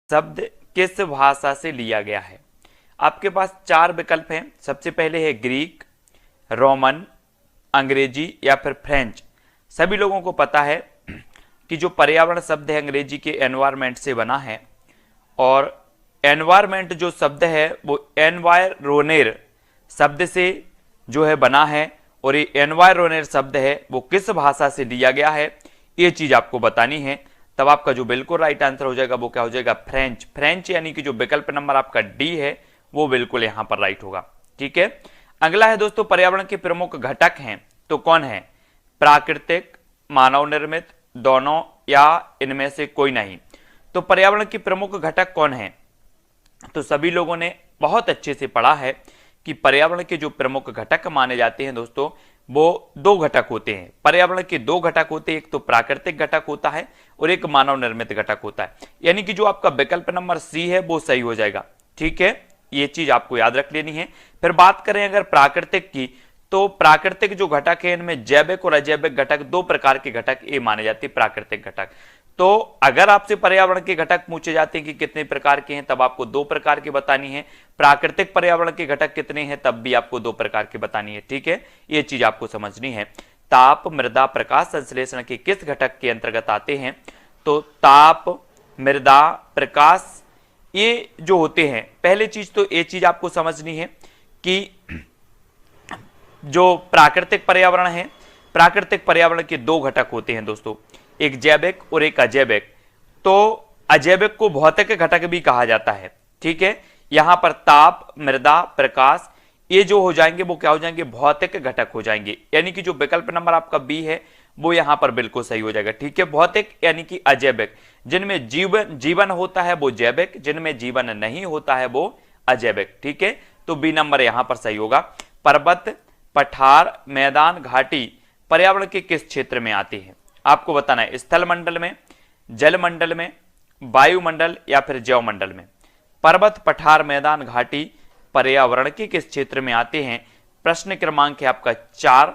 शब्द किस भाषा से लिया गया है? आपके पास चार विकल्प हैं। सबसे पहले है ग्रीक, रोमन, अंग्रेजी या फिर फ्रेंच। सभी लोगों को पता है कि जो पर्यावरण शब्द है अंग्रेजी के एनवायरमेंट से बना है, और एनवायरमेंट जो शब्द है वो एनवायरोनेर शब्द से जो है बना है, और ये एनवायरोनेर शब्द है वो किस भाषा से लिया गया है, ये चीज आपको बतानी है। तब आपका जो बिल्कुल राइट आंसर हो जाएगा वो क्या हो जाएगा? फ्रेंच। फ्रेंच यानी कि जो विकल्प नंबर आपका डी है वो बिल्कुल यहां पर राइट होगा। ठीक है, अगला है दोस्तों, पर्यावरण के प्रमुख घटक हैं तो कौन है? प्राकृतिक, मानव निर्मित, दोनों या इनमें से कोई नहीं। तो पर्यावरण के प्रमुख घटक कौन है? तो सभी लोगों ने बहुत अच्छे से पढ़ा है कि पर्यावरण के जो प्रमुख घटक माने जाते हैं दोस्तों, वो दो घटक होते हैं। पर्यावरण के दो घटक होते हैं, एक तो प्राकृतिक घटक होता है और एक मानव निर्मित घटक होता है। यानी कि जो आपका विकल्प नंबर सी है वो सही हो जाएगा। ठीक है, ये चीज आपको याद रख लेनी है। फिर बात करें अगर प्राकृतिक की, तो प्राकृतिक जो घटक है इनमें जैविक और अजैविक घटक, दो प्रकार के घटक ये माने जाते हैं प्राकृतिक घटक। तो अगर आपसे पर्यावरण के घटक पूछे जाते हैं कि कितने प्रकार के हैं, तब आपको दो प्रकार की बतानी है। प्राकृतिक पर्यावरण के घटक कितने हैं, तब भी आपको दो प्रकार की बतानी है। ठीक है, ये चीज आपको समझनी है। ताप, मृदा, प्रकाश संश्लेषण के किस घटक के अंतर्गत आते हैं? तो ताप, मृदा, प्रकाश, ये जो होते हैं, पहले चीज तो ये चीज आपको समझनी है कि जो प्राकृतिक पर्यावरण है, प्राकृतिक पर्यावरण के दो घटक होते हैं दोस्तों, एक जैविक और एक अजैविक। तो अजैविक को भौतिक घटक भी कहा जाता है। ठीक है, यहां पर ताप, मृदा, प्रकाश ये जो हो जाएंगे वो क्या हो जाएंगे? भौतिक घटक हो जाएंगे। यानी कि जो विकल्प नंबर आपका बी है वो यहां पर बिल्कुल सही हो जाएगा। ठीक है, भौतिक यानी कि अजैविक, जिनमें जीवन होता है वो जैविक, जिनमें जीवन नहीं होता है वो अजैविक। ठीक है, तो बी नंबर यहां पर सही होगा। पर्वत, पठार, मैदान, घाटी पर्यावरण के किस क्षेत्र में आते हैं? आपको बताना है, स्थल मंडल में, जल मंडल में, वायुमंडल या फिर जैव मंडल में। पर्वत, पठार, मैदान, घाटी पर्यावरण के किस क्षेत्र में आते हैं? प्रश्न क्रमांक है आपका 4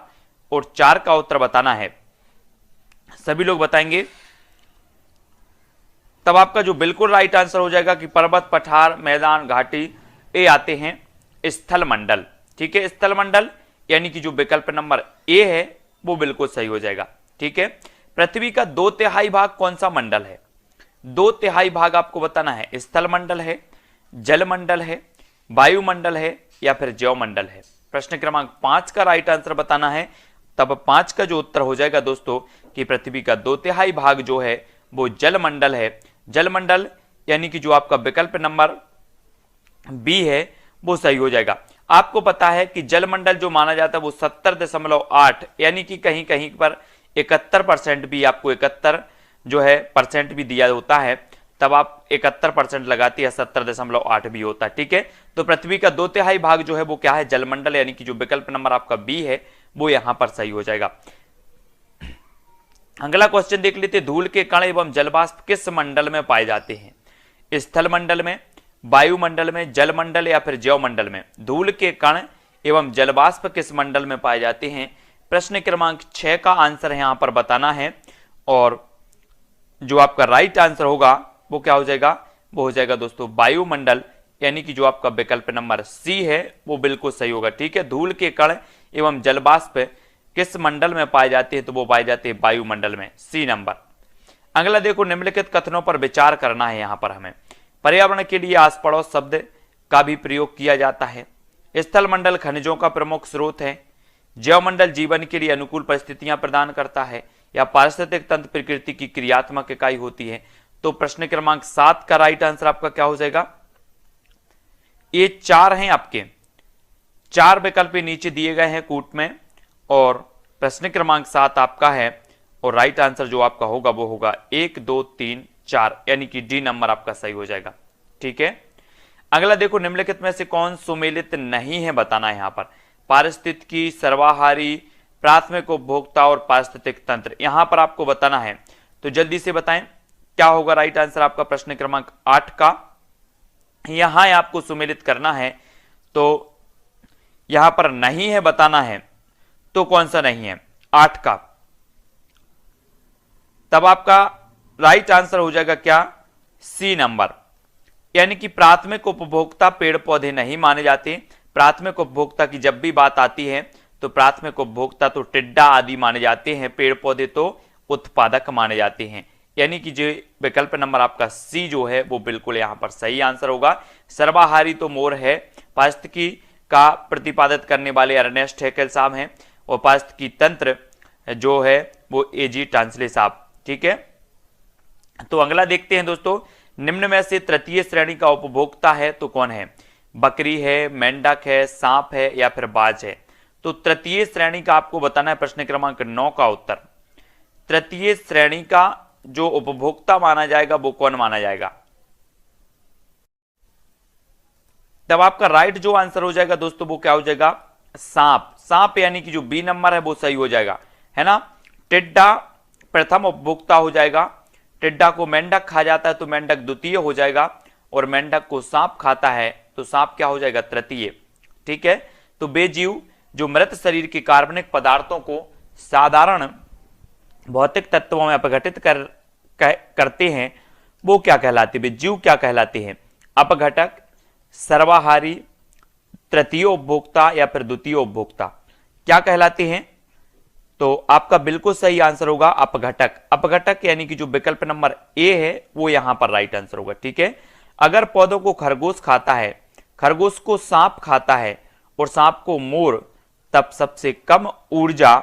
और 4 का उत्तर बताना है। सभी लोग बताएंगे, तब आपका जो बिल्कुल राइट आंसर हो जाएगा कि पर्वत, पठार, मैदान, घाटी ये आते हैं स्थल मंडल। ठीक है, स्थल मंडल यानी कि जो विकल्प नंबर ए है वो बिल्कुल सही हो जाएगा। ठीक है, पृथ्वी का 2/3 भाग कौन सा मंडल है? 2/3 भाग आपको बताना है। स्थल मंडल है, जल मंडल है, वायुमंडल है या फिर जैव मंडल है। प्रश्न क्रमांक 5 का राइट आंसर बताना है। तब 5 का जो उत्तर हो जाएगा दोस्तों कि पृथ्वी का 2/3 भाग जो है वो जल मंडल है। जल मंडल यानी कि जो आपका विकल्प नंबर बी है वो सही हो जाएगा। आपको पता है कि जल मंडल जो माना जाता है वो 70.8 यानी कि कहीं कहीं पर 71% भी, आपको 71 जो है परसेंट भी दिया होता है, तब आप 71% लगाती है, 70.8 भी होता है। ठीक है, तो पृथ्वी का 2/3 भाग जो है वो क्या है? जलमंडल, यानी कि जो विकल्प नंबर आपका बी है वो यहां पर सही हो जाएगा। अगला क्वेश्चन देख लेते, धूल के कण एवं जलवाष्प किस मंडल में पाए जाते हैं? स्थल मंडल में, वायुमंडल में, जल मंडल या फिर जैव मंडल में? धूल के कण एवं जलवाष्प किस मंडल में पाए जाते हैं? प्रश्न क्रमांक 6 का आंसर यहां पर बताना है, और जो आपका राइट आंसर होगा वो क्या हो जाएगा? वो हो जाएगा दोस्तों वायुमंडल, यानी कि जो आपका विकल्प नंबर सी है वो बिल्कुल सही होगा। ठीक है, धूल के कण एवं जलवाष्प किस मंडल में पाए जाते हैं? तो वो पाए जाते हैं वायुमंडल में, सी नंबर। अगला देखो, निम्नलिखित कथनों पर विचार करना है। यहां पर हमें पर्यावरण के लिए आस पड़ोस शब्द का भी प्रयोग किया जाता है। स्थल मंडल खनिजों का प्रमुख स्रोत है, जैव मंडल जीवन के लिए अनुकूल परिस्थितियां प्रदान करता है, या पारिस्थितिक तंत्र प्रकृति की क्रियात्मक इकाई होती है। तो प्रश्न क्रमांक 7 का राइट आंसर आपका क्या हो जाएगा? ये 4 हैं आपके, 4 विकल्प नीचे दिए गए हैं कूट में, और प्रश्न क्रमांक 7 आपका है, और राइट आंसर जो आपका होगा वो होगा 1 2 3 4, यानी कि डी नंबर आपका सही हो जाएगा। ठीक है, अगला देखो, निम्नलिखित में से कौन सुमेलित नहीं है बताना है। यहां पर पारिस्थितिकी, सर्वाहारी, प्राथमिक उपभोक्ता और पारिस्थितिक तंत्र, यहां पर आपको बताना है। तो जल्दी से बताएं क्या होगा राइट आंसर आपका प्रश्न क्रमांक 8 का। यहां आपको सुमेलित करना है, तो यहां पर नहीं है बताना है, तो कौन सा नहीं है? 8 का। तब आपका राइट आंसर हो जाएगा क्या? C number. यानी कि प्राथमिक उपभोक्ता पेड़ पौधे नहीं माने जाते। प्राथमिक उपभोक्ता की जब भी बात आती है तो प्राथमिक उपभोक्ता तो टिड्डा आदि माने जाते हैं, पेड़ पौधे तो उत्पादक माने जाते हैं। यानी कि जो विकल्प नंबर आपका सी जो है वो बिल्कुल यहां पर सही आंसर होगा। सर्वाहारी तो मोर है, पारिस्थितिकी का प्रतिपादित करने वाले अर्नेस्ट हैकेल साहब हैं, और पारिस्थितिकी तंत्र जो है वो एजी टांसले साहब। ठीक है, तो अगला देखते हैं दोस्तों, निम्न में से तृतीय श्रेणी का उपभोक्ता है तो कौन है? बकरी है, मेंढक है, सांप है या फिर बाज है? तो तृतीय श्रेणी का आपको बताना है प्रश्न क्रमांक 9 का उत्तर। तृतीय श्रेणी का जो उपभोक्ता माना जाएगा वो कौन माना जाएगा? तब आपका राइट जो आंसर हो जाएगा दोस्तों वो क्या हो जाएगा? सांप। सांप यानी कि जो बी नंबर है वो सही हो जाएगा, है ना। टिड्डा प्रथम उपभोक्ता हो जाएगा, टिड्डा को मेंढक खा जाता है तो मेंढक द्वितीय हो जाएगा, और मेंढक को सांप खाता है तो सांप क्या हो जाएगा? तृतीय। ठीक है, तो बेजीव जो मृत शरीर के कार्बनिक पदार्थों को साधारण भौतिक तत्वों में अपघटित करते हैं वो क्या कहलाते हैं? जीव क्या कहलाते हैं? अपघटक, सर्वाहारी, तृतीय उपभोक्ता या फिर द्वितीय उपभोक्ता क्या कहलाते हैं? तो आपका बिल्कुल सही आंसर होगा अपघटक। अपघटक यानी कि जो विकल्प नंबर ए है वो यहां पर राइट आंसर होगा। ठीक है, अगर पौधों को खरगोश खाता है, खरगोश को सांप खाता है और सांप को मोर, तब सबसे कम ऊर्जा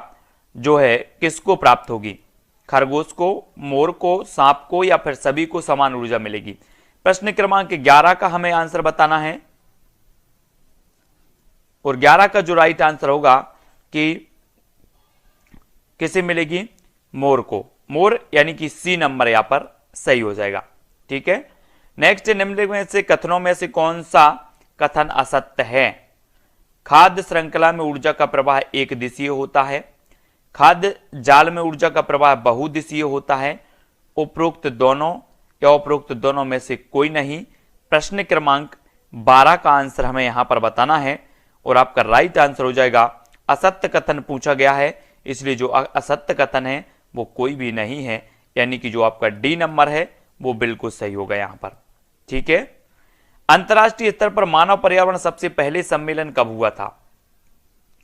जो है किसको प्राप्त होगी? खरगोश को, मोर को, सांप को या फिर सभी को समान ऊर्जा मिलेगी? प्रश्न क्रमांक 11 का हमें आंसर बताना है, और 11 का जो राइट आंसर होगा कि किसे मिलेगी? मोर को। मोर यानी कि सी नंबर यहां पर सही हो जाएगा। ठीक है, नेक्स्ट, निम्न में से कथनों में से कौन सा कथन असत्य है? खाद्य श्रृंखला में ऊर्जा का प्रवाह एक दिशीय होता है, खाद्य जाल में ऊर्जा का प्रवाह बहुदिशीय होता है, उपरोक्त दोनों या उपरोक्त दोनों में से कोई नहीं। प्रश्न क्रमांक 12 का आंसर हमें यहां पर बताना है, और आपका राइट आंसर हो जाएगा असत्य कथन पूछा गया है, इसलिए जो असत्य कथन है वो कोई भी नहीं है, यानी कि जो आपका डी नंबर है वो बिल्कुल सही होगा यहां पर। ठीक है, अंतरराष्ट्रीय स्तर पर मानव पर्यावरण सबसे पहले सम्मेलन कब हुआ था?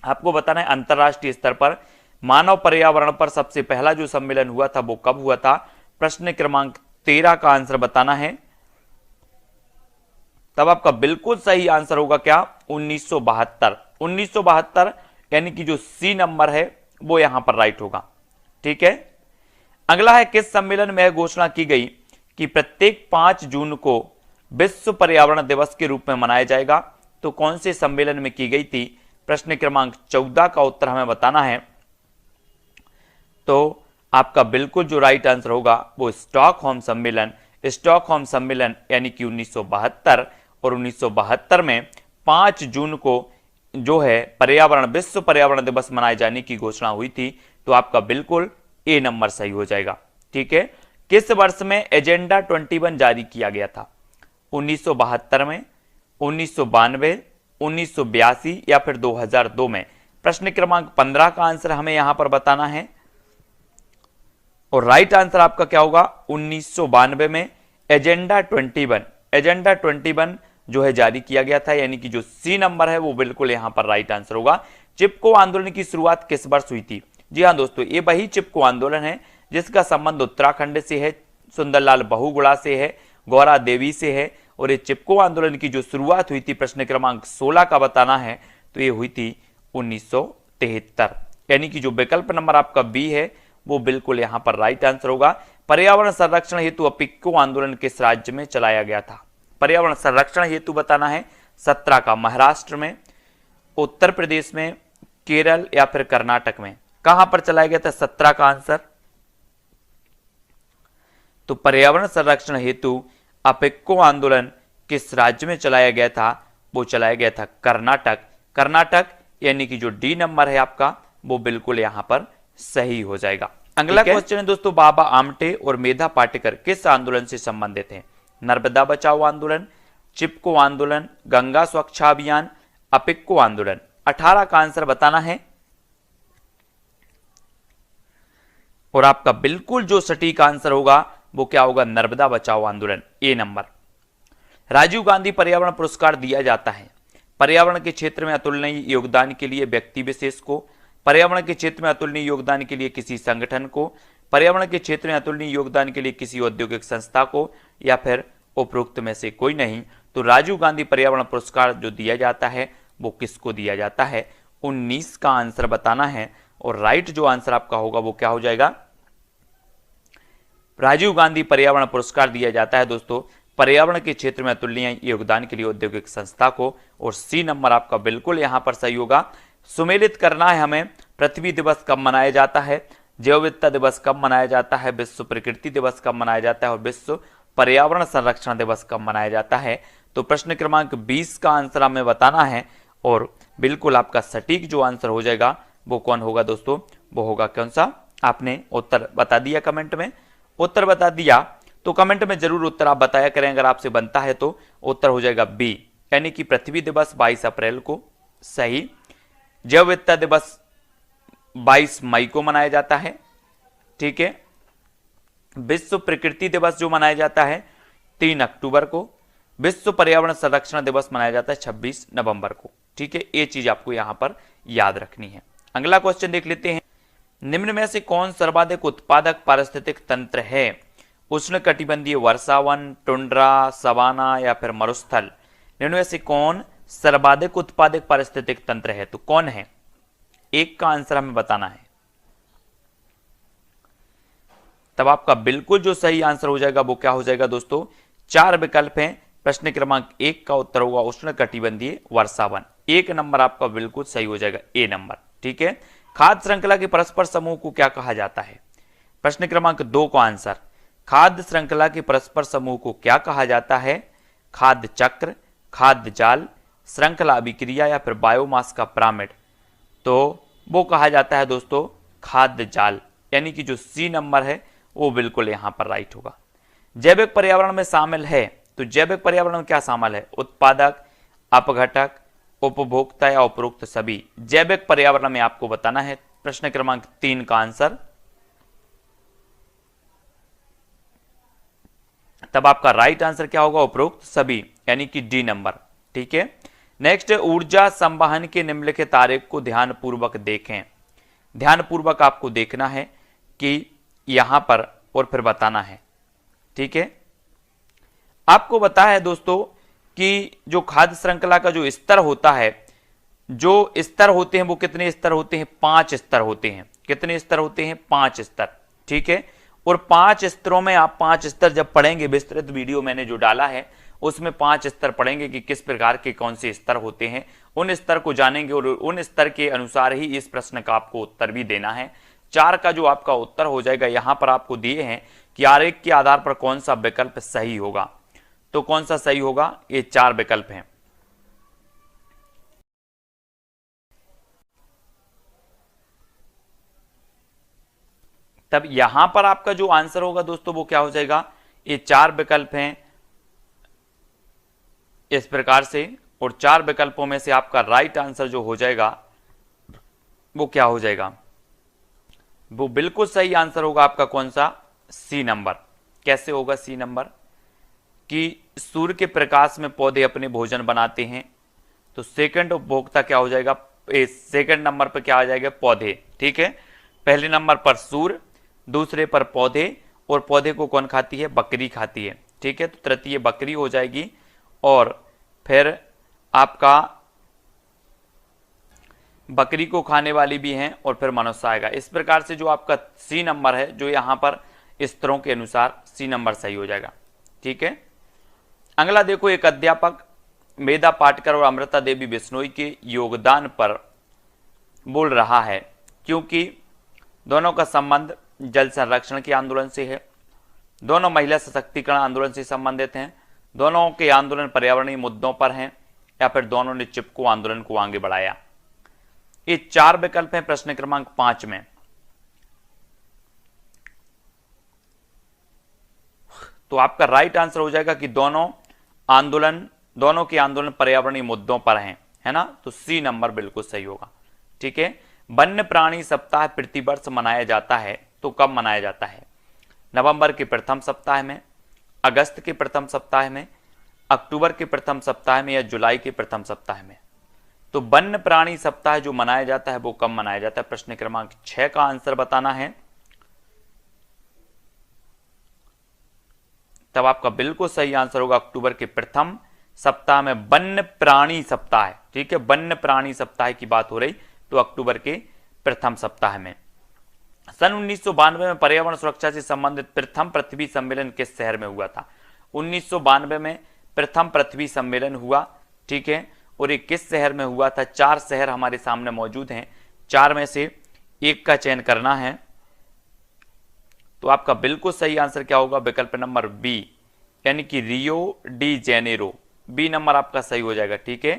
आपको बताना है अंतरराष्ट्रीय स्तर पर मानव पर्यावरण पर सबसे पहला जो सम्मेलन हुआ था वो कब हुआ था? प्रश्न क्रमांक 13 का आंसर बताना है, तब आपका बिल्कुल सही आंसर होगा क्या? 1972। 1972 यानी कि जो सी नंबर है वो यहां पर राइट होगा। ठीक है, अगला है, किस सम्मेलन में यह घोषणा की गई कि प्रत्येक 5 जून को विश्व पर्यावरण दिवस के रूप में मनाया जाएगा? तो कौन से सम्मेलन में की गई थी? प्रश्न क्रमांक 14 का उत्तर हमें बताना है, तो आपका बिल्कुल जो राइट आंसर होगा वो स्टॉकहोम सम्मेलन। स्टॉकहोम सम्मेलन यानी कि 1972, और 1972 में 5 जून को जो है पर्यावरण विश्व पर्यावरण दिवस मनाए जाने की घोषणा हुई थी, तो आपका बिल्कुल ए नंबर सही हो जाएगा। ठीक है, किस वर्ष में एजेंडा 21 जारी किया गया था? 1972 में, 1992, 1982 या फिर 2002 में? प्रश्न क्रमांक 15 का आंसर हमें यहां पर बताना है, और राइट आंसर आपका क्या होगा? 1992 में एजेंडा 21, एजेंडा 21 जो है जारी किया गया था, यानी कि जो सी नंबर है वो बिल्कुल यहां पर राइट आंसर होगा। चिपको आंदोलन की शुरुआत किस वर्ष हुई थी? जी हां दोस्तों, ये वही चिपको आंदोलन है जिसका संबंध उत्तराखंड से है, सुंदरलाल बहुगुणा से है, गौरा देवी से है, और ये चिपको आंदोलन की जो शुरुआत हुई थी प्रश्न क्रमांक 16 का बताना है, तो ये हुई थी 1973, यानी कि जो विकल्प नंबर आपका बी है वो बिल्कुल यहां पर राइट आंसर होगा। पर्यावरण संरक्षण हेतु अपिक्को आंदोलन किस राज्य में चलाया गया था? पर्यावरण संरक्षण हेतु बताना है 17 का महाराष्ट्र में, उत्तर प्रदेश में, केरल या फिर कर्नाटक में? कहां पर चलाया गया था 17 का आंसर? तो पर्यावरण संरक्षण हेतु अपिक्को आंदोलन किस राज्य में चलाया गया था? वो चलाया गया था कर्नाटक। कर्नाटक यानी कि जो डी नंबर है आपका वो बिल्कुल यहां पर सही हो जाएगा। अगला क्वेश्चन है दोस्तों, बाबा आमटे और मेधा पाटेकर किस आंदोलन से संबंधित हैं? नर्मदा बचाओ आंदोलन, चिपको आंदोलन, गंगा स्वच्छता अभियान, अपिक्को आंदोलन? 18 का आंसर बताना है, और आपका बिल्कुल जो सटीक आंसर होगा वो क्या होगा? नर्मदा बचाओ आंदोलन, ए नंबर। राजीव गांधी पर्यावरण पुरस्कार दिया जाता है पर्यावरण के क्षेत्र में अतुलनीय योगदान के लिए व्यक्ति विशेष को, पर्यावरण के क्षेत्र में अतुलनीय योगदान के लिए किसी संगठन को, पर्यावरण के क्षेत्र में अतुलनीय योगदान के लिए किसी औद्योगिक संस्था को, या फिर उपरोक्त में से कोई नहीं। तो राजीव गांधी पर्यावरण पुरस्कार जो दिया जाता है वो किसको दिया जाता है? 19 का आंसर बताना है और राइट जो आंसर आपका होगा वो क्या हो जाएगा? राजीव गांधी पर्यावरण पुरस्कार दिया जाता है दोस्तों पर्यावरण के क्षेत्र में अतुलनीय योगदान के लिए औद्योगिक संस्था को। और सी नंबर आपका बिल्कुल यहां पर सही होगा। सुमेलित करना है हमें, पृथ्वी दिवस कब मनाया जाता है, जैव विविधता दिवस कब मनाया जाता है, विश्व प्रकृति दिवस कब मनाया जाता है और विश्व पर्यावरण संरक्षण दिवस कब मनाया जाता है। तो प्रश्न क्रमांक 20 का आंसर हमें बताना है और बिल्कुल आपका सटीक जो आंसर हो जाएगा वो कौन होगा दोस्तों? वो होगा कौन सा? आपने उत्तर बता दिया कमेंट में, उत्तर बता दिया तो कमेंट में जरूर उत्तर आप बताया करें। अगर आपसे बनता है तो उत्तर हो जाएगा बी, यानी कि पृथ्वी दिवस 22 अप्रैल को सही। जैव विविधता दिवस 22 मई को मनाया जाता है, ठीक है। विश्व प्रकृति दिवस जो मनाया जाता है 3 अक्टूबर को, विश्व पर्यावरण संरक्षण दिवस मनाया जाता है 26 नवंबर को, ठीक है। ये चीज आपको यहां पर याद रखनी है। अगला क्वेश्चन देख लेते हैं। निम्न में से कौन सर्वाधिक उत्पादक पारिस्थितिक तंत्र है? उष्णकटिबंधीय वर्षावन, टुंड्रा, सवाना या फिर मरुस्थल। निम्न में से कौन सर्वाधिक उत्पादक पारिस्थितिक तंत्र है? तो कौन है? एक का आंसर हमें बताना है। तब आपका बिल्कुल जो सही आंसर हो जाएगा वो क्या हो जाएगा दोस्तों? 4 विकल्प हैं। प्रश्न क्रमांक 1 का उत्तर होगा उष्णकटिबंधीय वर्षावन। 1 नंबर आपका बिल्कुल सही हो जाएगा, ए नंबर, ठीक है। खाद्य श्रृंखला के परस्पर समूह को क्या कहा जाता है? प्रश्न क्रमांक 2 का आंसर, खाद्य श्रृंखला के परस्पर समूह को क्या कहा जाता है? खाद्य चक्र, खाद्य जाल, श्रृंखला अभिक्रिया या फिर बायोमास का पिरामिड। तो वो कहा जाता है दोस्तों खाद्य जाल, यानी कि जो सी नंबर है वो बिल्कुल यहां पर राइट होगा। जैविक पर्यावरण में शामिल है, तो जैविक पर्यावरण में क्या शामिल है? उत्पादक, अपघटक, उपभोक्ता या उपरोक्त सभी। जैविक पर्यावरण में आपको बताना है। प्रश्न क्रमांक 3 का आंसर, तब आपका राइट आंसर क्या होगा? उपरोक्त सभी, यानी कि डी नंबर, ठीक है। नेक्स्ट, ऊर्जा संवहन के निम्नलिखित आरेख को ध्यानपूर्वक देखें। ध्यानपूर्वक आपको देखना है कि यहां पर और फिर बताना है, ठीक है। आपको बताया है दोस्तों कि जो खाद्य श्रृंखला का जो स्तर होता है, जो स्तर होते हैं वो कितने स्तर होते हैं? 5 स्तर होते हैं। कितने स्तर होते हैं? 5 स्तर, ठीक है। और 5 स्तरों में आप 5 स्तर जब पढ़ेंगे, विस्तृत वीडियो मैंने जो डाला है उसमें 5 स्तर पढ़ेंगे कि किस प्रकार के कौन से स्तर होते हैं। उन स्तर को जानेंगे और उन स्तर के अनुसार ही इस प्रश्न का आपको उत्तर भी देना है। 4 का जो आपका उत्तर हो जाएगा, यहां पर आपको दिए हैं कि आरेख के आधार पर कौन सा विकल्प सही होगा। तो कौन सा सही होगा? ये 4 विकल्प हैं। तब यहां पर आपका जो आंसर होगा दोस्तों वो क्या हो जाएगा? ये 4 विकल्प हैं इस प्रकार से, और 4 विकल्पों में से आपका राइट आंसर जो हो जाएगा वो क्या हो जाएगा? वो बिल्कुल सही आंसर होगा आपका कौन सा? C number. कैसे होगा सी नंबर? कि सूर्य के प्रकाश में पौधे अपने भोजन बनाते हैं। तो सेकंड उपभोक्ता क्या हो जाएगा? सेकंड नंबर पर क्या आ जाएगा? पौधे, ठीक है। पहले नंबर पर सूर्य, दूसरे पर पौधे, और पौधे को कौन खाती है? बकरी खाती है, ठीक है। तो तृतीय बकरी हो जाएगी, और फिर आपका बकरी को खाने वाली भी हैं, और फिर मनुष्य आएगा। इस प्रकार से जो आपका सी नंबर है, जो यहां पर स्तरों के अनुसार सी नंबर सही हो जाएगा, ठीक है। अगला देखो, एक अध्यापक मेधा पाटकर और अमृता देवी बिश्नोई के योगदान पर बोल रहा है, क्योंकि दोनों का संबंध जल संरक्षण के आंदोलन से है, दोनों महिला सशक्तिकरण आंदोलन से संबंधित हैं, दोनों के आंदोलन पर्यावरणीय मुद्दों पर हैं, या फिर दोनों ने चिपको आंदोलन को आगे बढ़ाया। ये 4 विकल्प हैं प्रश्न क्रमांक 5 में। तो आपका राइट आंसर हो जाएगा कि दोनों के आंदोलन पर्यावरणीय मुद्दों पर हैं, है ना। तो सी नंबर बिल्कुल सही होगा, ठीक है। वन्य प्राणी सप्ताह प्रतिवर्ष मनाया जाता है, तो कब मनाया जाता है? नवंबर के प्रथम सप्ताह में, अगस्त के प्रथम सप्ताह में, अक्टूबर के प्रथम सप्ताह में या जुलाई के प्रथम सप्ताह में। तो वन्य प्राणी सप्ताह जो मनाया जाता है वो कब मनाया जाता है? प्रश्न क्रमांक 6 का आंसर बताना है। तब आपका बिल्कुल सही आंसर होगा अक्टूबर के प्रथम सप्ताह में वन्य प्राणी सप्ताह। ठीक है, वन्य प्राणी सप्ताह की बात हो रही तो अक्टूबर के प्रथम सप्ताह में। सन 1992 में पर्यावरण सुरक्षा से संबंधित प्रथम पृथ्वी सम्मेलन किस शहर में हुआ था? 1992 में प्रथम पृथ्वी सम्मेलन हुआ। ठीक है, और ये किस शहर में हुआ था? 4 शहर हमारे सामने मौजूद हैं, 4 में से एक का चयन करना है। तो आपका बिल्कुल सही आंसर क्या होगा? विकल्प नंबर बी, यानी कि Rio de Janeiro. B number आपका सही हो जाएगा। ठीक है,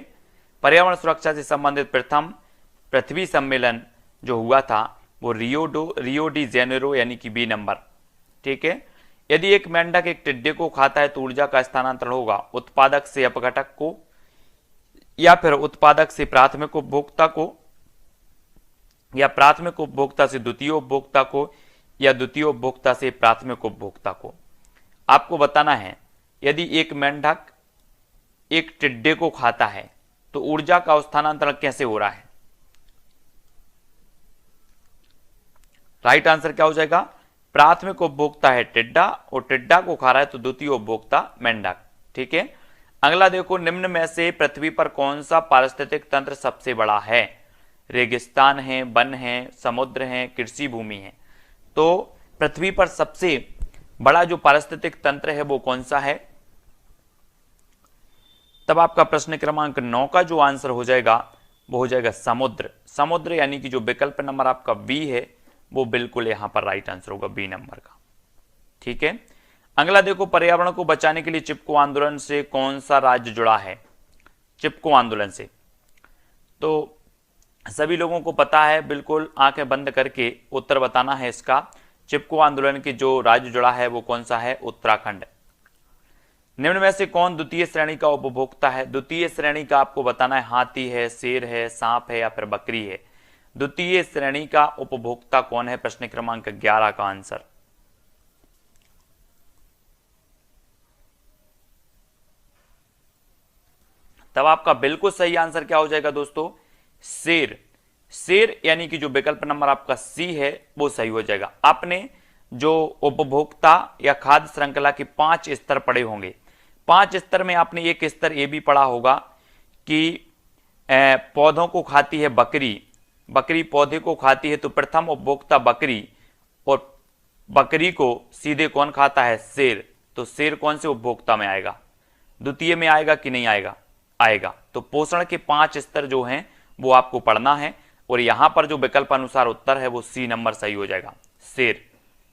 पर्यावरण सुरक्षा से संबंधित प्रथम पृथ्वी सम्मेलन जो हुआ था वो रियो डी जेनेरो, यानी कि बी नंबर। ठीक है, यदि एक मेंढक एक टिड्डे को खाता है तो ऊर्जा का स्थानांतरण होगा उत्पादक से अपघटक को, या फिर उत्पादक से प्राथमिक उपभोक्ता को, या प्राथमिक उपभोक्ता से द्वितीय उपभोक्ता को, या द्वितीय उपभोक्ता से प्राथमिक उपभोक्ता को। आपको बताना है यदि एक मेंढक एक टिड्डे को खाता है तो ऊर्जा का स्थानांतरण कैसे हो रहा है? राइट आंसर क्या हो जाएगा? प्राथमिक उपभोक्ता है टिड्डा और टिड्डा को खा रहा है तो द्वितीय उपभोक्ता मेंढक। ठीक है, अगला देखो, निम्न में से पृथ्वी पर कौन सा पारिस्थितिक तंत्र सबसे बड़ा है? रेगिस्तान है, वन है, समुद्र है, कृषि भूमि है। तो पृथ्वी पर सबसे बड़ा जो पारिस्थितिक तंत्र है वो कौन सा है? तब आपका प्रश्न क्रमांक 9 का जो आंसर हो जाएगा वो हो जाएगा समुद्र। समुद्र, यानी कि जो विकल्प नंबर आपका बी है वो बिल्कुल यहां पर राइट आंसर होगा, बी नंबर का। ठीक है, अगला देखो, पर्यावरण को बचाने के लिए चिपको आंदोलन से कौन सा राज्य जुड़ा है? चिपको आंदोलन से तो सभी लोगों को पता है, बिल्कुल आंखें बंद करके उत्तर बताना है इसका। चिपको आंदोलन की जो राज्य जुड़ा है वो कौन सा है? उत्तराखंड। निम्न में से कौन द्वितीय श्रेणी का उपभोक्ता है? द्वितीय श्रेणी का आपको बताना है हाथी है, शेर है, सांप है, या फिर बकरी है। द्वितीय श्रेणी का उपभोक्ता कौन है? प्रश्न क्रमांक 11 का आंसर। तब आपका बिल्कुल सही आंसर क्या हो जाएगा दोस्तों? शेर। शेर, यानी कि जो विकल्प नंबर आपका सी है वो सही हो जाएगा। आपने जो उपभोक्ता या खाद्य श्रृंखला के 5 स्तर पढ़े होंगे, 5 स्तर में आपने एक स्तर ये भी पढ़ा होगा कि पौधों को खाती है बकरी, बकरी पौधे को खाती है तो प्रथम उपभोक्ता बकरी, और बकरी को सीधे कौन खाता है? शेर। तो शेर कौन से उपभोक्ता में आएगा? द्वितीय में आएगा कि नहीं आएगा? आएगा। तो पोषण के 5 स्तर जो हैं वो आपको पढ़ना है, और यहां पर जो विकल्प अनुसार उत्तर है वो सी नंबर सही हो जाएगा, शेर।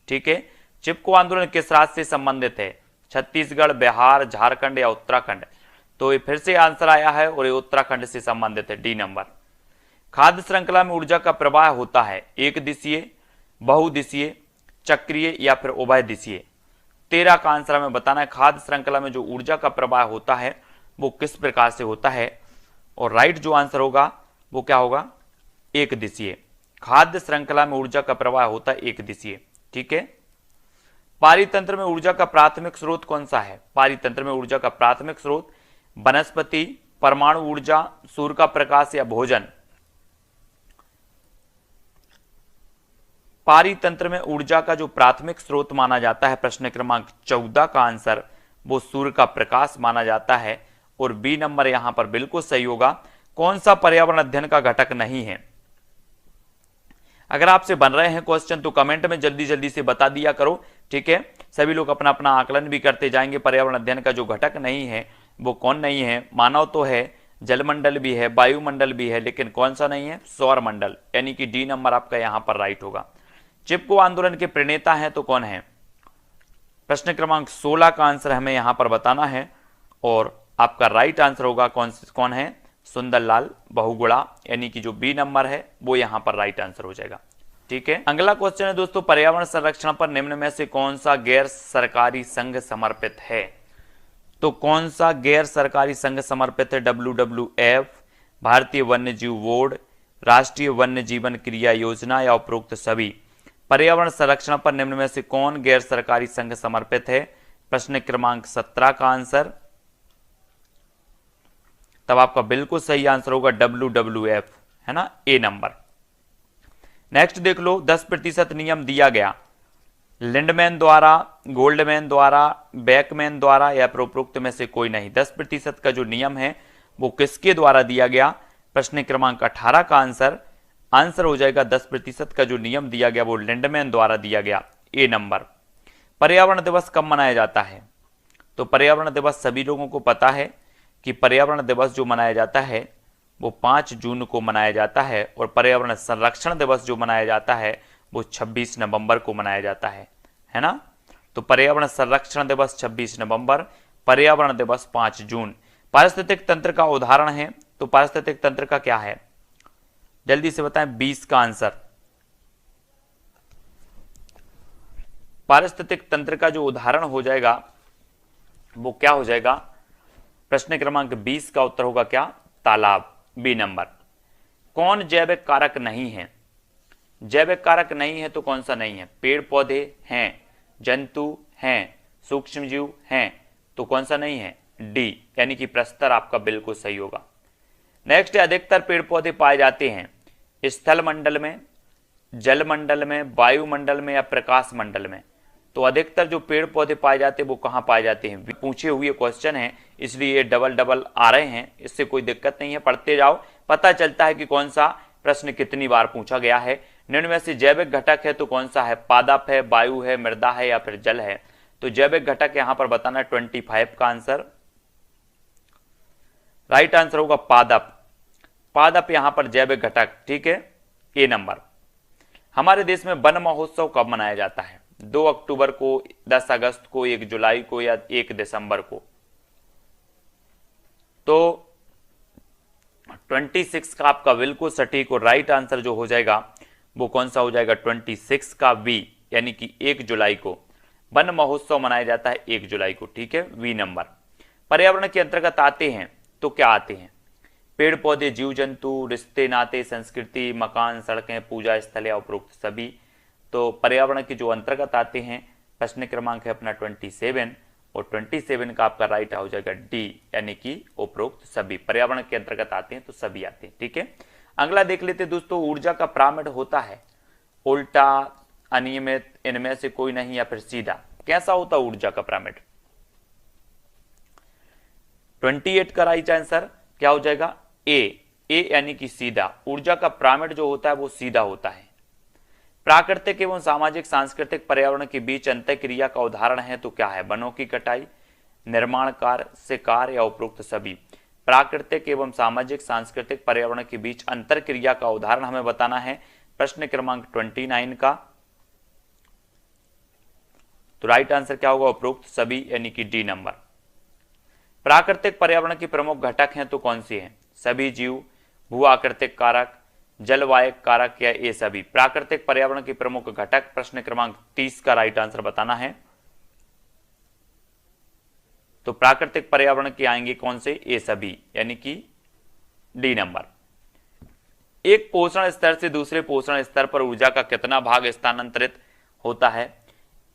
ठीक है, चिपको आंदोलन किस राज्य से संबंधित है? छत्तीसगढ़, बिहार, झारखंड या उत्तराखंड? तो ये फिर से आंसर आया है और ये उत्तराखंड से संबंधित है, डी नंबर। खाद्य श्रृंखला में ऊर्जा का प्रवाह होता है एक दिशीय, बहुदिशीय, चक्रीय या फिर उभय दिशीय। 13 का आंसर हमें बताना है खाद्य श्रृंखला में जो ऊर्जा का प्रवाह होता है वो किस प्रकार से होता है, और राइट जो आंसर होगा वो क्या होगा? एक दिशीय। खाद्य श्रृंखला में ऊर्जा का प्रवाह होता है एक दिशीय। ठीक है, पारितंत्र में ऊर्जा का प्राथमिक स्रोत कौन सा है? पारितंत्र में ऊर्जा का प्राथमिक स्रोत वनस्पति, परमाणु ऊर्जा, सूर्य का प्रकाश या भोजन। पारितंत्र में ऊर्जा का जो प्राथमिक स्रोत माना जाता है, प्रश्न क्रमांक 14 का आंसर वो सूर्य का प्रकाश माना जाता है, और बी नंबर यहां पर बिल्कुल सही होगा। कौन सा पर्यावरण अध्ययन का घटक नहीं है? अगर आपसे बन रहे हैं क्वेश्चन तो कमेंट में जल्दी जल्दी से बता दिया करो। ठीक है, सभी लोग अपना अपना आकलन भी करते जाएंगे। पर्यावरण अध्ययन का जो घटक नहीं है वो कौन नहीं है? मानव तो है, जलमंडल भी है, वायुमंडल भी है, लेकिन कौन सा नहीं है? सौर मंडल, यानी कि डी नंबर आपका यहां पर राइट होगा। चिपको आंदोलन के प्रणेता हैं तो कौन है? प्रश्न क्रमांक 16 का आंसर हमें यहां पर बताना है, और आपका राइट आंसर होगा कौन है? सुंदरलाल बहुगुणा, यानी कि जो बी नंबर है वो यहां पर राइट आंसर हो जाएगा। ठीक है, अगला क्वेश्चन है दोस्तों, पर्यावरण संरक्षण पर निम्न में से कौन सा गैर सरकारी संघ समर्पित है? तो कौन सा गैर सरकारी संघ समर्पित है? WWF, भारतीय वन्य जीव बोर्ड, राष्ट्रीय वन्य जीवन क्रिया योजना या उपरोक्त सभी? पर्यावरण संरक्षण पर निम्न में से कौन गैर सरकारी संघ समर्पित है? प्रश्न क्रमांक 17 का आंसर तब आपका बिल्कुल सही आंसर होगा WWF, है ना, ए नंबर। नेक्स्ट देख लो, 10% नियम दिया गया लिंडमैन द्वारा, गोल्डमैन द्वारा, बेकमैन द्वारा या उपरोक्त में से कोई नहीं। 10% का जो नियम है वो किसके द्वारा दिया गया? प्रश्न क्रमांक 18 का आंसर हो जाएगा 10% का जो नियम दिया गया वो लिंडमैन द्वारा दिया गया, ए नंबर। पर्यावरण दिवस कब मनाया जाता है? तो पर्यावरण दिवस सभी लोगों को पता है कि पर्यावरण दिवस जो मनाया जाता है वो 5 जून को मनाया जाता है, और पर्यावरण संरक्षण दिवस जो मनाया जाता है वो 26 नवंबर को मनाया जाता है ना। तो पर्यावरण संरक्षण दिवस 26 नवंबर, पर्यावरण दिवस 5 जून। पारिस्थितिक तंत्र का उदाहरण है, तो पारिस्थितिक तंत्र का क्या है? जल्दी से बताएं 20 का आंसर। पारिस्थितिक तंत्र का जो उदाहरण हो जाएगा वो क्या हो जाएगा? प्रश्न क्रमांक 20 का उत्तर होगा क्या? तालाब, बी नंबर। कौन जैविक कारक नहीं है? जैविक कारक नहीं है तो कौन सा नहीं है? पेड़ पौधे हैं, जंतु हैं, सूक्ष्म जीव हैं, तो कौन सा नहीं है? डी, यानी कि प्रस्तर आपका बिल्कुल सही होगा। नेक्स्ट, अधिकतर पेड़ पौधे पाए जाते हैं स्थल मंडल में, जल मंडल में, वायुमंडल में या प्रकाश मंडल में। तो अधिकतर जो पेड़ पौधे पाए जाते हैं वो कहाँ पाए जाते हैं? पूछे हुए क्वेश्चन है इसलिए ये डबल आ रहे हैं, इससे कोई दिक्कत नहीं है, पढ़ते जाओ, पता चलता है कि कौन सा प्रश्न कितनी बार पूछा गया है। निम्न में से जैविक घटक है तो कौन सा है? पादप है, वायु है, मृदा है या फिर जल है? तो जैविक घटक यहां पर बताना 25 का आंसर। राइट आंसर होगा पादप। पादप यहां पर जैविक घटक, ठीक है, ए नंबर। हमारे देश में वन महोत्सव कब मनाया जाता है? 2 अक्टूबर को, 10 अगस्त को, 1 जुलाई को या 1 दिसंबर को? तो 26 का आपका बिल्कुल सटीक और राइट आंसर जो हो जाएगा वो कौन सा हो जाएगा? 26 का वी, यानी कि 1 जुलाई को वन महोत्सव मनाया जाता है, 1 जुलाई को, ठीक है, वी नंबर। पर्यावरण के अंतर्गत आते हैं तो क्या आते हैं? पेड़ पौधे, जीव जंतु, रिश्ते नाते, संस्कृति, मकान, सड़कें, पूजा स्थल या उपरोक्त सभी। तो पर्यावरण के जो अंतर्गत आते हैं, प्रश्न क्रमांक है अपना 27, और 27 का आपका राइट हो जाएगा डी, यानी कि उपरोक्त सभी। पर्यावरण के अंतर्गत आते हैं तो सभी आते हैं, ठीक है। अगला देख लेते हैं दोस्तों, ऊर्जा का पिरामिड होता है उल्टा, अनियमित, इनमें से कोई नहीं या फिर सीधा? कैसा होता है ऊर्जा का पिरामिड? 28 का राइट आंसर क्या हो जाएगा? ए यानी कि सीधा। ऊर्जा का पिरामिड जो होता है वो सीधा होता है। प्राकृतिक एवं सामाजिक सांस्कृतिक पर्यावरण के बीच अंतःक्रिया का उदाहरण है तो क्या है? वनों की कटाई, निर्माण कार्य, शिकार या उपरोक्त सभी? प्राकृतिक एवं सामाजिक सांस्कृतिक पर्यावरण के बीच अंतरक्रिया का उदाहरण हमें बताना है, प्रश्न क्रमांक 29 का। तो राइट आंसर क्या होगा? उपरोक्त सभी, यानी कि डी नंबर। प्राकृतिक पर्यावरण के प्रमुख घटक हैं तो कौन सी हैं? सभी जीव, भू आकृतिक कारक, जलवायु कारक या ये सभी? प्राकृतिक पर्यावरण के प्रमुख घटक, प्रश्न क्रमांक 30 का राइट आंसर बताना है। तो प्राकृतिक पर्यावरण के आएंगे कौन से? ये सभी, यानी कि डी नंबर। एक पोषण स्तर से दूसरे पोषण स्तर पर ऊर्जा का कितना भाग स्थानांतरित होता है?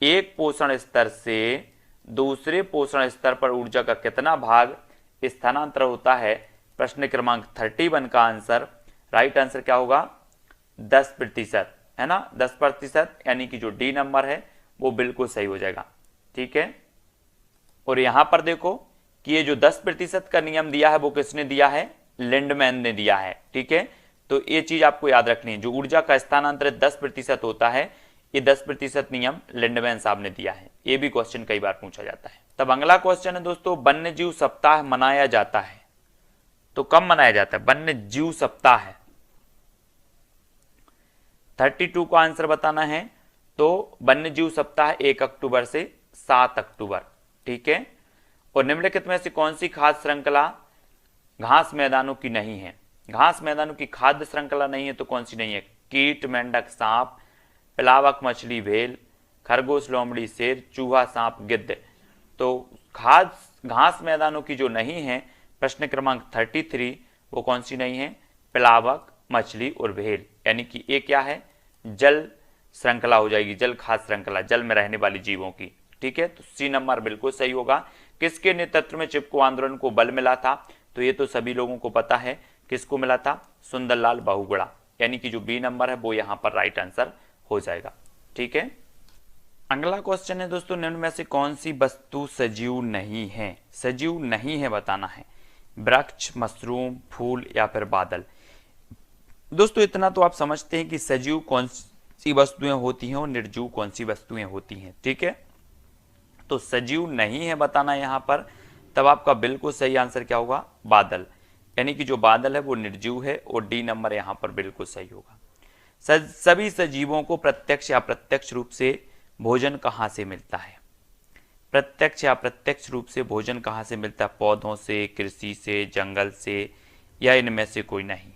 एक पोषण स्तर से दूसरे पोषण स्तर पर ऊर्जा का कितना भाग स्थानांतर होता है? प्रश्न क्रमांक 31 का आंसर, राइट आंसर क्या होगा? 10%, है ना, 10%, यानी कि जो डी नंबर है वो बिल्कुल सही हो जाएगा, ठीक है। और यहां पर देखो कि ये जो 10% का नियम दिया है वो किसने दिया है? लिंडमैन ने दिया है, ठीक है। तो ये चीज आपको याद रखनी है, जो ऊर्जा का स्थानांतरित 10% होता है, ये 10% नियम लिंडमैन साहब ने दिया है। ये भी क्वेश्चन कई बार पूछा जाता है। तब अगला क्वेश्चन है दोस्तों, वन्य जीव सप्ताह मनाया जाता है तो कब मनाया जाता है? वन्य जीव सप्ताह 32 का आंसर बताना है। तो वन्य जीव सप्ताह 1 अक्टूबर से 7 अक्टूबर, ठीक है। और निम्नलिखित में से कौन सी खाद्य श्रृंखला घास मैदानों की नहीं है? घास मैदानों की खाद्य श्रृंखला नहीं है तो कौन सी नहीं है? कीट, मेंढक, सांप, प्लावक मछली, भेल, खरगोश, लोमड़ी, शेर, चूहा, सांप, गिद्ध। तो घास मैदानों की जो नहीं है, प्रश्न क्रमांक 33, वो कौन सी नहीं है? प्लावक, मछली और भेल, यानी कि ये क्या है? जल श्रृंखला हो जाएगी, जल खाद्य श्रृंखला, जल में रहने वाली जीवों की, ठीक है। तो सी नंबर बिल्कुल सही होगा। किसके नेतृत्व में चिपको आंदोलन को बल मिला था? तो ये तो सभी लोगों को पता है, किसको मिला था, सुंदरलाल बहुगुणा, यानी कि जो बी नंबर है वो यहाँ पर राइट आंसर हो जाएगा। ठीक है, अगला क्वेश्चन है दोस्तों, निम्न में से कौन सी वस्तु सजीव नहीं है, सजीव नहीं है बताना है, वृक्ष, मशरूम, फूल या फिर बादल। दोस्तों इतना तो आप समझते हैं कि सजीव कौन सी वस्तुएं होती हैं और निर्जीव कौन सी वस्तुएं होती हैं। ठीक है, तो सजीव नहीं है बताना यहां पर, तब आपका बिल्कुल सही आंसर क्या होगा, बादल, यानी कि जो बादल है वो निर्जीव है और डी नंबर यहां पर बिल्कुल सही होगा। सभी सजीवों को प्रत्यक्ष या अप्रत्यक्ष रूप से भोजन कहां से मिलता है, प्रत्यक्ष या अप्रत्यक्ष रूप से भोजन कहां से मिलता है, पौधों से, कृषि से, जंगल से, या इनमें से कोई नहीं।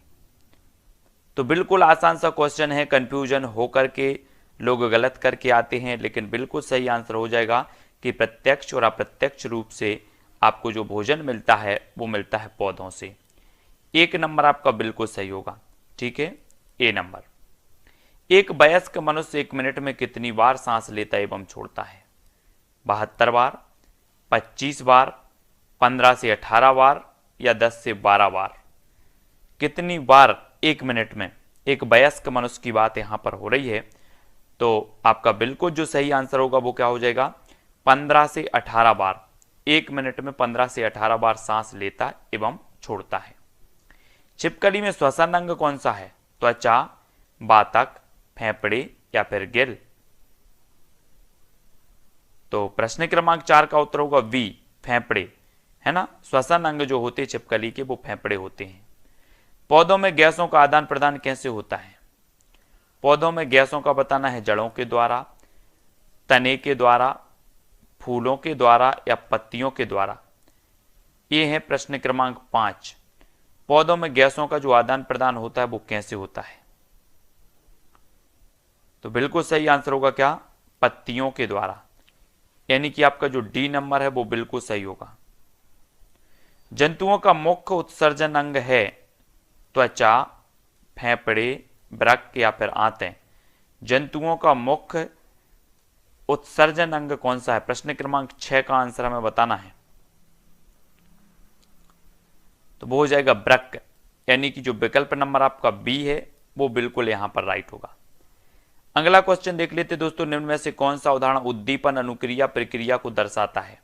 तो बिल्कुल आसान सा क्वेश्चन है, कंफ्यूजन होकर के लोग गलत करके आते हैं, लेकिन बिल्कुल सही आंसर हो जाएगा कि प्रत्यक्ष और अप्रत्यक्ष रूप से आपको जो भोजन मिलता है वो मिलता है पौधों से। एक नंबर आपका बिल्कुल सही होगा। ठीक है, ए नंबर। एक वयस्क मनुष्य 1 मिनट में कितनी बार सांस लेता एवं छोड़ता है, 72 बार, 25 बार, 15 से 18 बार या 10 से 12 बार। कितनी बार 1 मिनट में, एक वयस्क मनुष्य की बात यहां पर हो रही है, तो आपका बिल्कुल जो सही आंसर होगा वो क्या हो जाएगा, 15 से 18 बार। 1 मिनट में 15 से 18 बार सांस लेता एवं छोड़ता है। छिपकली में श्वसन अंग कौन सा है, त्वचा, बातक, फेफड़े या फिर गिल। तो प्रश्न क्रमांक 4 का उत्तर होगा वी, फेफड़े, है ना। श्वसन अंग जो होते हैं छिपकली के वो फेफड़े होते हैं। पौधों में गैसों का आदान प्रदान कैसे होता है, पौधों में गैसों का बताना है जड़ों के द्वारा, तने के द्वारा, फूलों के द्वारा या पत्तियों के द्वारा। ये है प्रश्न क्रमांक 5, पौधों में गैसों का जो आदान प्रदान होता है वो कैसे होता है। तो बिल्कुल सही आंसर होगा क्या, पत्तियों के द्वारा, यानी कि आपका जो डी नंबर है वो बिल्कुल सही होगा। जंतुओं का मुख्य उत्सर्जन अंग है त्वचा, फेफड़े, वृक्क या फिर आंतें। जंतुओं का मुख्य उत्सर्जन अंग कौन सा है, प्रश्न क्रमांक 6 का आंसर हमें बताना है। तो वो हो जाएगा वृक्क, यानी कि जो विकल्प नंबर आपका बी है वो बिल्कुल यहां पर राइट होगा। अगला क्वेश्चन देख लेते दोस्तों, निम्न में से कौन सा उदाहरण उद्दीपन अनुक्रिया प्रक्रिया को दर्शाता है।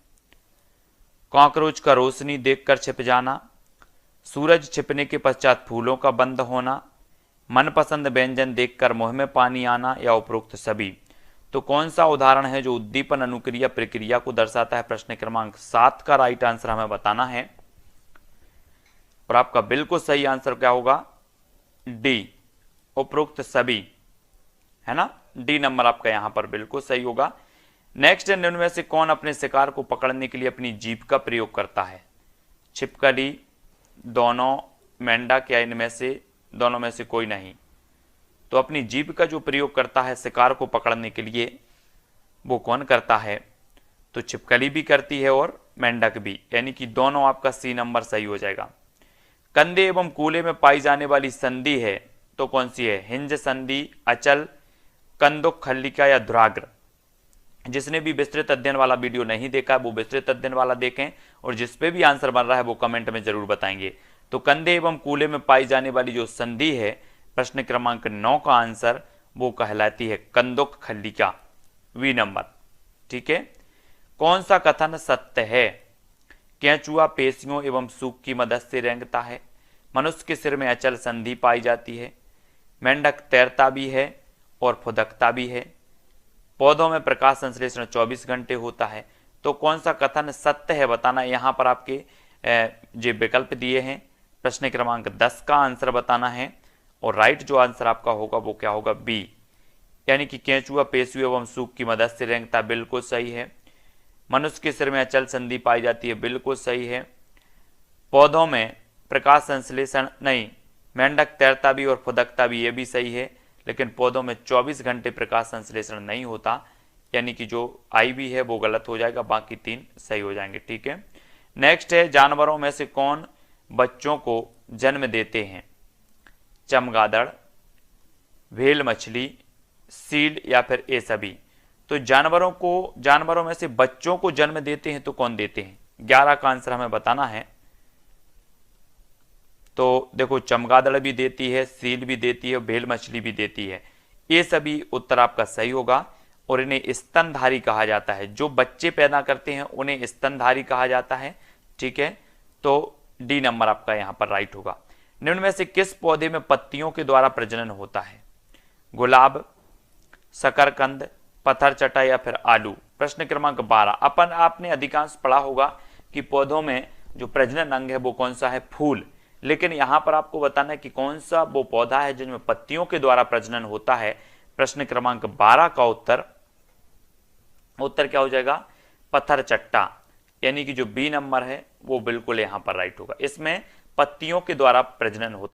कॉकरोच का रोशनी देखकर छिप जाना, सूरज छिपने के पश्चात फूलों का बंद होना, मनपसंद व्यंजन देखकर मुंह में पानी आना या उपरोक्त सभी। तो कौन सा उदाहरण है जो उद्दीपन अनुक्रिया प्रक्रिया को दर्शाता है, प्रश्न क्रमांक 7 का राइट आंसर हमें बताना है। और आपका बिल्कुल सही आंसर क्या होगा, डी, उपरोक्त सभी, है ना। डी नंबर आपका यहां पर बिल्कुल सही होगा। नेक्स्ट है, निम्न में से कौन अपने शिकार को पकड़ने के लिए अपनी जीभ का प्रयोग करता है, छिपकली, दोनों, मेंढक या इनमें से दोनों में से कोई नहीं। तो अपनी जीभ का जो प्रयोग करता है शिकार को पकड़ने के लिए वो कौन करता है, तो छिपकली भी करती है और मेंढक भी, यानी कि दोनों आपका सी नंबर सही हो जाएगा। कंधे एवं कूले में पाई जाने वाली संधि है तो कौन सी है, हिंज संधि, अचल, कंदुक, खल्लिका या ध्राग्र। जिसने भी विस्तृत अध्ययन वाला वीडियो नहीं देखा वो विस्तृत अध्ययन वाला देखें, और जिसपे भी आंसर बन रहा है वो कमेंट में जरूर बताएंगे। तो कंधे एवं कूले में पाई जाने वाली जो संधि है, प्रश्न क्रमांक 9 का आंसर वो कहलाती है कंदुक खल्लिका, वी नंबर। ठीक है, कौन सा कथन सत्य है, केंचुआ पेशियों एवं सूख की मदद से रेंगता है, मनुष्य के सिर में अचल संधि पाई जाती है, मेंढक तैरता भी है और फुदकता भी है, पौधों में प्रकाश संश्लेषण 24 घंटे होता है। तो कौन सा कथन सत्य है बताना। यहां पर आपके जो विकल्प दिए हैं, प्रश्न क्रमांक 10 का आंसर बताना है, और राइट जो आंसर आपका होगा वो क्या होगा, बी, यानी कि केंचुआ पेशियों एवं सूख की मदद से रेंगता, बिल्कुल सही है। मनुष्य के सिर में अचल संधि पाई जाती है, बिल्कुल सही है। पौधों में प्रकाश संश्लेषण नहीं, मेंढक तैरता भी और फुदकता भी, ये भी सही है, लेकिन पौधों में 24 घंटे प्रकाश संश्लेषण नहीं होता, यानी कि जो आई भी है वो गलत हो जाएगा, बाकी 3 सही हो जाएंगे। ठीक है, नेक्स्ट है, जानवरों में से कौन बच्चों को जन्म देते हैं, चमगादड़, व्हेल मछली, सील या फिर ये सभी। तो जानवरों में से बच्चों को जन्म देते हैं तो कौन देते हैं, 11 का आंसर हमें बताना है। तो देखो चमगादड़ भी देती है, सील भी देती है, भेल मछली भी देती है। ये सभी उत्तर आपका सही होगा और इन्हें स्तनधारी कहा जाता है। जो बच्चे पैदा करते हैं उन्हें स्तनधारी कहा जाता है। ठीक है, तो डी नंबर आपका यहाँ पर राइट होगा। निम्न में से किस पौधे में पत्तियों के द्वारा प्रजनन होता है? गुलाब, शकरकंद, पत्थर चटा या फिर आलू। प्रश्न क्रमांक 12। आपने अधिकांश पढ़ा होगा कि पौधों में जो प्रजनन अंग है वो कौन सा है? फूल। लेकिन यहां पर आपको बताना है कि कौन सा वो पौधा है जिनमें पत्तियों के द्वारा प्रजनन होता है। प्रश्न क्रमांक 12 का उत्तर क्या हो जाएगा? पत्थर चट्टा, यानी कि जो बी नंबर है वो बिल्कुल यहां पर राइट होगा। इसमें पत्तियों के द्वारा प्रजनन होता है।